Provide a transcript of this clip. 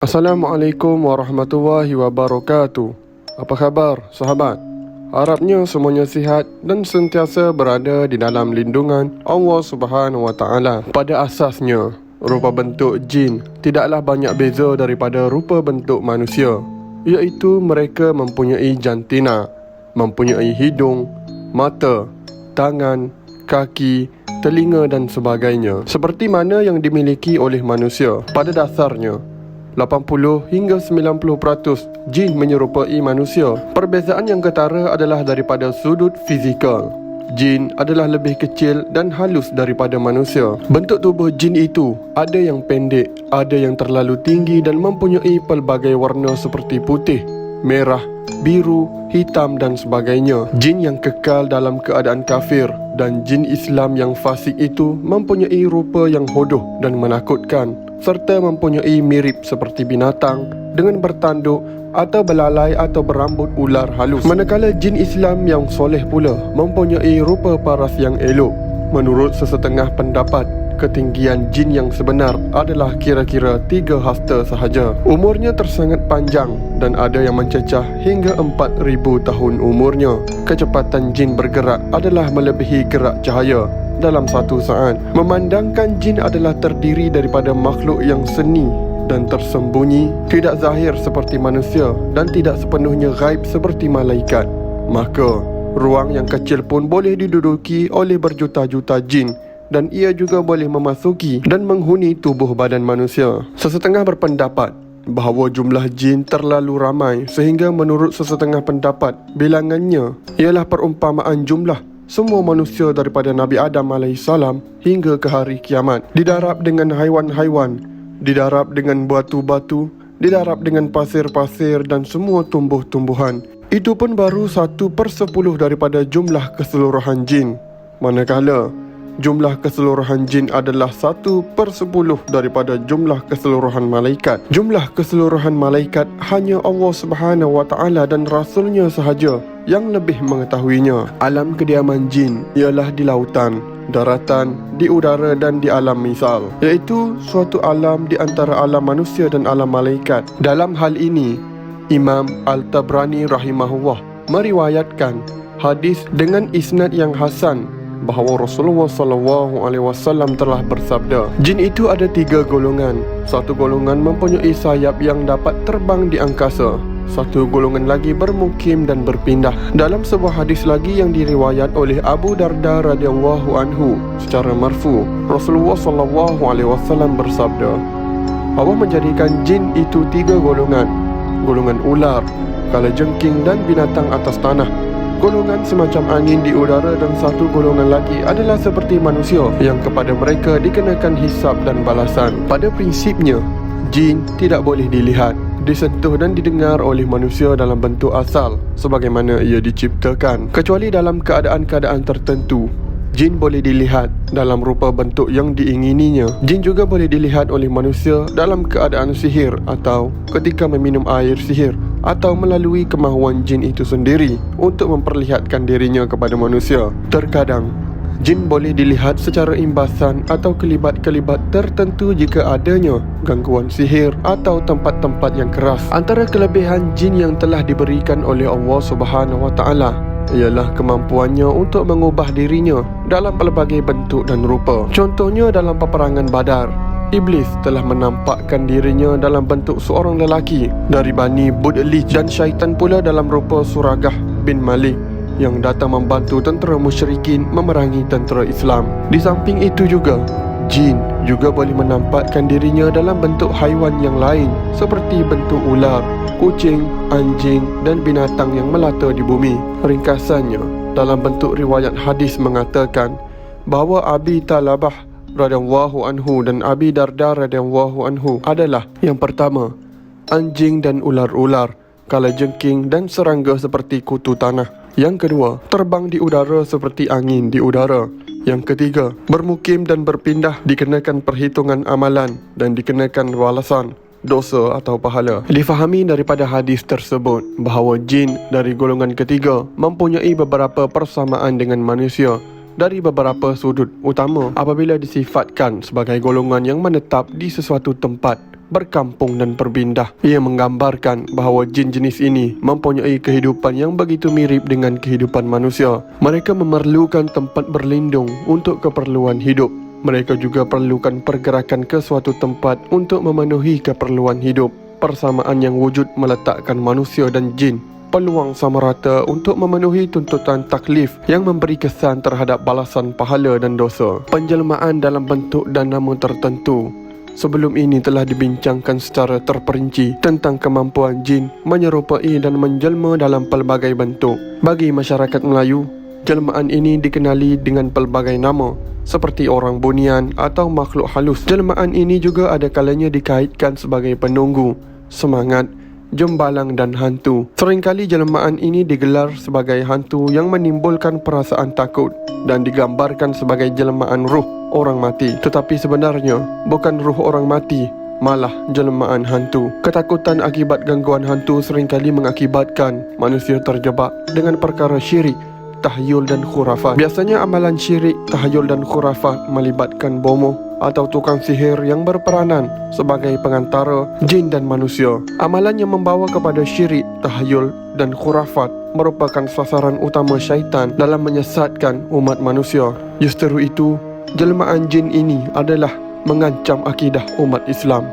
Assalamualaikum warahmatullahi wabarakatuh. Apa khabar sahabat? Harapnya semuanya sihat dan sentiasa berada di dalam lindungan Allah Subhanahu wa taala. Pada asasnya, rupa bentuk jin tidaklah banyak beza daripada rupa bentuk manusia, iaitu mereka mempunyai jantina, mempunyai hidung, mata, tangan, kaki, telinga dan sebagainya, seperti mana yang dimiliki oleh manusia. Pada dasarnya 80 hingga 90% jin menyerupai manusia. Perbezaan yang ketara adalah daripada sudut fizikal. Jin adalah lebih kecil dan halus daripada manusia. Bentuk tubuh jin itu ada yang pendek, ada yang terlalu tinggi dan mempunyai pelbagai warna seperti putih, merah, biru, hitam dan sebagainya. Jin yang kekal dalam keadaan kafir dan jin Islam yang fasik itu mempunyai rupa yang hodoh dan menakutkan, serta mempunyai mirip seperti binatang dengan bertanduk atau belalai atau berambut ular halus. Manakala jin Islam yang soleh pula mempunyai rupa paras yang elok. Menurut sesetengah pendapat, ketinggian jin yang sebenar adalah kira-kira 3 hasta sahaja. Umurnya tersangat panjang dan ada yang mencecah hingga 4,000 tahun umurnya. Kecepatan jin bergerak adalah melebihi gerak cahaya dalam satu saat. Memandangkan jin adalah terdiri daripada makhluk yang seni dan tersembunyi, tidak zahir seperti manusia dan tidak sepenuhnya gaib seperti malaikat, maka ruang yang kecil pun boleh diduduki oleh berjuta-juta jin dan ia juga boleh memasuki dan menghuni tubuh badan manusia. Sesetengah berpendapat bahawa jumlah jin terlalu ramai sehingga menurut sesetengah pendapat bilangannya ialah perumpamaan jumlah semua manusia daripada Nabi Adam AS hingga ke hari kiamat. Didarab dengan haiwan-haiwan, didarab dengan batu-batu, didarab dengan pasir-pasir dan semua tumbuh-tumbuhan. Itu pun baru 1/10 daripada jumlah keseluruhan jin. Manakala jumlah keseluruhan jin adalah 1/10 daripada jumlah keseluruhan malaikat. Jumlah keseluruhan malaikat hanya Allah Subhanahu wa taala dan Rasulnya sahaja yang lebih mengetahuinya. Alam kediaman jin ialah di lautan, daratan, di udara dan di alam misal, iaitu suatu alam di antara alam manusia dan alam malaikat. Dalam hal ini, Imam Al-Tabrani rahimahullah meriwayatkan hadis dengan isnad yang hasan bahawa Rasulullah SAW telah bersabda, jin itu ada 3 golongan. Satu golongan mempunyai sayap yang dapat terbang di angkasa, satu golongan lagi bermukim dan berpindah. Dalam sebuah hadis lagi yang diriwayat oleh Abu Darda radhiyallahu anhu secara marfu, Rasulullah SAW bersabda, Allah menjadikan jin itu 3 golongan. Golongan ular, kalajengking dan binatang atas tanah, golongan semacam angin di udara, dan satu golongan lagi adalah seperti manusia yang kepada mereka dikenakan hisab dan balasan. Pada prinsipnya, jin tidak boleh dilihat, disentuh dan didengar oleh manusia dalam bentuk asal sebagaimana ia diciptakan, kecuali dalam keadaan-keadaan tertentu. Jin boleh dilihat dalam rupa bentuk yang diingininya. Jin juga boleh dilihat oleh manusia dalam keadaan sihir atau ketika meminum air sihir, atau melalui kemahuan jin itu sendiri untuk memperlihatkan dirinya kepada manusia. Terkadang jin boleh dilihat secara imbasan atau kelibat-kelibat tertentu jika adanya gangguan sihir atau tempat-tempat yang keras. Antara kelebihan jin yang telah diberikan oleh Allah Subhanahu wa taala ialah kemampuannya untuk mengubah dirinya dalam pelbagai bentuk dan rupa. Contohnya dalam peperangan Badar, Iblis telah menampakkan dirinya dalam bentuk seorang lelaki dari Bani Budlij, dan syaitan pula dalam rupa Suragah bin Malik yang datang membantu tentera musyrikin memerangi tentera Islam. Di samping itu juga, jin juga boleh menampakkan dirinya dalam bentuk haiwan yang lain seperti bentuk ular, kucing, anjing dan binatang yang melata di bumi. Ringkasannya, dalam bentuk riwayat hadis mengatakan bahawa Abi Talabah radhiyallahu anhu dan Abi Darda radhiyallahu anhu adalah yang pertama, anjing dan ular-ular, kalajengking dan serangga seperti kutu tanah. Yang kedua, terbang di udara seperti angin di udara. Yang ketiga, bermukim dan berpindah dikenakan perhitungan amalan dan dikenakan balasan dosa atau pahala. Difahami daripada hadis tersebut bahawa jin dari golongan ketiga mempunyai beberapa persamaan dengan manusia dari beberapa sudut utama apabila disifatkan sebagai golongan yang menetap di sesuatu tempat berkampung dan berpindah. Ia menggambarkan bahawa jin jenis ini mempunyai kehidupan yang begitu mirip dengan kehidupan manusia. Mereka memerlukan tempat berlindung untuk keperluan hidup. Mereka juga perlukan pergerakan ke suatu tempat untuk memenuhi keperluan hidup. Persamaan yang wujud meletakkan manusia dan jin peluang sama rata untuk memenuhi tuntutan taklif yang memberi kesan terhadap balasan pahala dan dosa. Penjelmaan dalam bentuk dan nama tertentu sebelum ini telah dibincangkan secara terperinci tentang kemampuan jin menyerupai dan menjelma dalam pelbagai bentuk. Bagi masyarakat Melayu, jelmaan ini dikenali dengan pelbagai nama seperti orang bunian atau makhluk halus. Jelmaan ini juga ada kalanya dikaitkan sebagai penunggu, semangat, jembalang dan hantu. Seringkali jelmaan ini digelar sebagai hantu yang menimbulkan perasaan takut dan digambarkan sebagai jelmaan ruh orang mati. Tetapi sebenarnya bukan ruh orang mati, malah jelmaan hantu. Ketakutan akibat gangguan hantu seringkali mengakibatkan manusia terjebak dengan perkara syirik, tahyul dan khurafat. Biasanya amalan syirik, tahyul dan khurafat melibatkan bomoh atau tukang sihir yang berperanan sebagai pengantara jin dan manusia. Amalan yang membawa kepada syirik, tahyul dan khurafat merupakan sasaran utama syaitan dalam menyesatkan umat manusia. Justru itu, jelmaan jin ini adalah mengancam akidah umat Islam.